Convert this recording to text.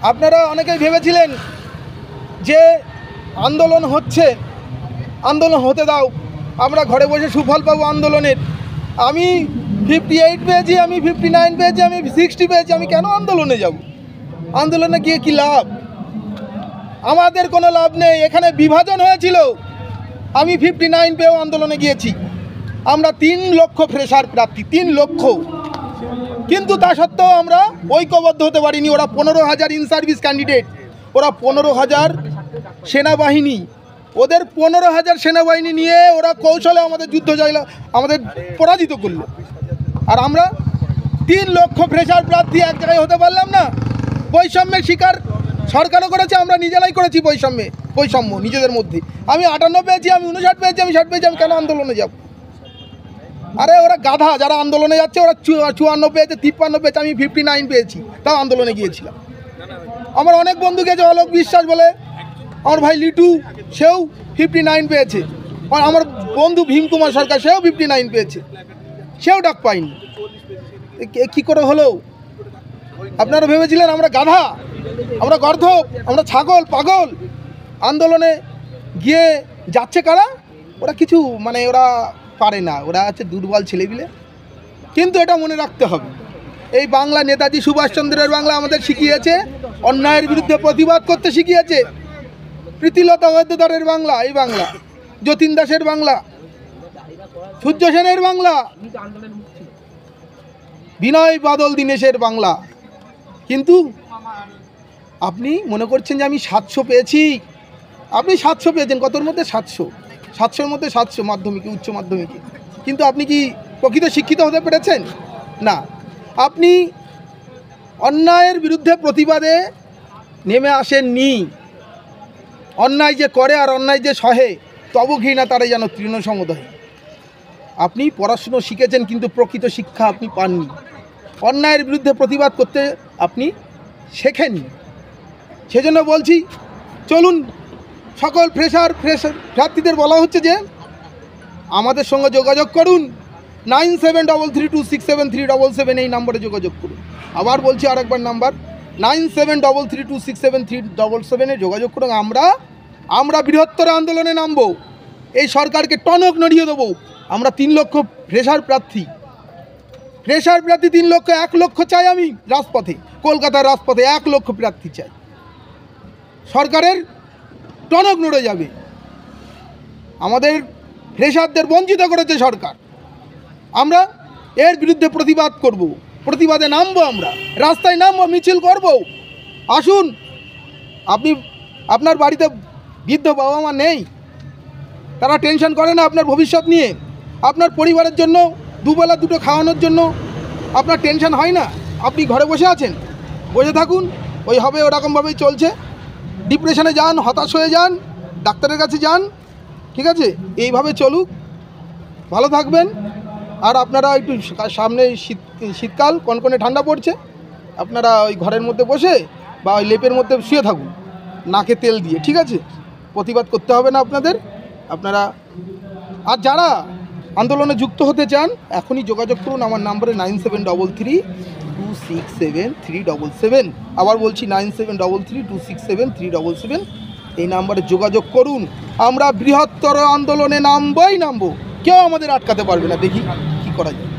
আপনারা অনেকেই ভেবেছিলেন যে আন্দোলন হচ্ছে, আন্দোলন হতে দাও, আমরা ঘরে বসে সুফল পাবো আন্দোলনের। আমি 58 পেয়েছি, আমি 59 পেয়েছি, আমি 60 পেয়েছি, আমি কেন আন্দোলনে যাব? আন্দোলনে গিয়ে কি লাভ? আমাদের কোনো লাভ নেই। এখানে বিভাজন হয়েছিল, আমি 59 পেয়েও আন্দোলনে গিয়েছি। আমরা 3 লক্ষ ফ্রেশার প্রার্থী, 3 লক্ষ, কিন্তু তা সত্ত্বেও আমরা ঐক্যবদ্ধ হতে পারিনি। ওরা 15,000 ইন সার্ভিস ক্যান্ডিডেট, ওরা 15,000 সেনাবাহিনী, ওদের 15,000 সেনাবাহিনী নিয়ে ওরা কৌশলে আমাদের যুদ্ধ জয়লা, আমাদের পরাজিত করলো। আর আমরা 3 লক্ষ ফ্রেশার প্রার্থী এক জায়গায় হতে পারলাম না। বৈষম্যের শিকার সরকারও করেছে, আমরা নিজেরাই করেছি বৈষম্য নিজেদের মধ্যে। আমি 58 পেয়েছি, আমি 59 পেয়েছি, আমি 60 পেয়েছি, আমি কেন আন্দোলনে যাব? আরে ওরা গাধা, যারা আন্দোলনে যাচ্ছে ওরা 54 পেয়েছে, 53 পেয়েছে, আমি 59 পেয়েছি, তাও আন্দোলনে গিয়েছিলাম। আমার অনেক বন্ধু গেছে, অলোক বিশ্বাস বলে, আমার ভাই লিটু, সেও 59 পেয়েছে। আর আমার বন্ধু ভীম কুমার সরকার, সেও 59 পেয়েছে, সেও ডাক পায়নি। কী করে হলো? আপনারা ভেবেছিলেন আমরা গাধা, আমরা গর্ধব, আমরা ছাগল, পাগল? আন্দোলনে গিয়ে যাচ্ছে কারা? ওরা কিছু ওরা পারে না, ওরা আছে দুর্বল ছেলেপিলে। কিন্তু এটা মনে রাখতে হবে, এই বাংলা নেতাজি সুভাষচন্দ্রের বাংলা আমাদের শিখিয়েছে অন্যায়ের বিরুদ্ধে প্রতিবাদ করতে শিখিয়েছে। প্রীতিলতা ওয়াদ্দেদারের বাংলা এই বাংলা, যতীন দাসের বাংলা, সূর্য সেনের বাংলা, বিনয় বাদল দীনেশের বাংলা। কিন্তু আপনি মনে করছেন যে আমি 700 পেয়েছি। আপনি 700 পেয়েছেন, কতর মধ্যে 700-700-র মধ্যে 700 মাধ্যমিকে, উচ্চ মাধ্যমিকে। কিন্তু আপনি কি প্রকৃত শিক্ষিত হতে পেরেছেন? না। আপনি অন্যায়ের বিরুদ্ধে প্রতিবাদে নেমে আসেননি। অন্যায় যে করে আর অন্যায় যে সহে তবু ঘৃণা তারাই যেন তৃণ সমুদয়। আপনি পড়াশুনো শিখেছেন, কিন্তু প্রকৃত শিক্ষা আপনি পাননি। অন্যায়ের বিরুদ্ধে প্রতিবাদ করতে আপনি শেখেননি। সেজন্য বলছি, চলুন সকল ফ্রেশার প্রার্থীদের বলা হচ্ছে যে আমাদের সঙ্গে যোগাযোগ করুন। 9733267377 এই নম্বরে যোগাযোগ করুন। আবার বলছি আরেকবার নাম্বার, 9733267377 যোগাযোগ করুন। আমরা বৃহত্তর আন্দোলনে নামবো, এই সরকারকে টনক নড়িয়ে দেবো। আমরা 3 লক্ষ ফ্রেশার প্রার্থী 3 লক্ষ, 1 লক্ষ চাই আমি রাজপথে, কলকাতার রাজপথে 1 লক্ষ প্রার্থী চাই। সরকারের টনক নড়ে যাবে। আমাদের ফ্রেশারদের বঞ্চিত করেছে সরকার। আমরা এর বিরুদ্ধে প্রতিবাদ করব, প্রতিবাদে নামবো, আমরা রাস্তায় নামবো, মিছিল করব। আসুন। আপনার বাড়িতে বৃদ্ধ বাবা মা নেই, তারা টেনশন করে না আপনার ভবিষ্যৎ নিয়ে? আপনার পরিবারের জন্য দুবেলা দুটো খাওয়ানোর জন্য আপনার টেনশন হয় না? আপনি ঘরে বসে আছেন, বসে থাকুন, ওই হবে ওরকমভাবেই চলছে। ডিপ্রেশনে যান, হতাশ হয়ে যান, ডাক্তারের কাছে যান, ঠিক আছে? এইভাবে চলুক, ভালো থাকবেন। আর আপনারা একটু সামনে শীতকাল, কনকনে ঠান্ডা পড়ছে, আপনারা ওই ঘরের মধ্যে বসে বা ওই লেপের মধ্যে শুয়ে থাকুন নাকে তেল দিয়ে, ঠিক আছে? প্রতিবাদ করতে হবে না আপনাদের। আপনারা আর যারা আন্দোলনে যুক্ত হতে চান এখনই যোগাযোগ করুন আমার নম্বরে 9733267377। আবার বলছি 9733267377, এই নাম্বারে যোগাযোগ করুন। আমরা বৃহত্তর আন্দোলনে নামবো। কেউ আমাদের আটকাতে পারবে না। দেখি কি করা যায়।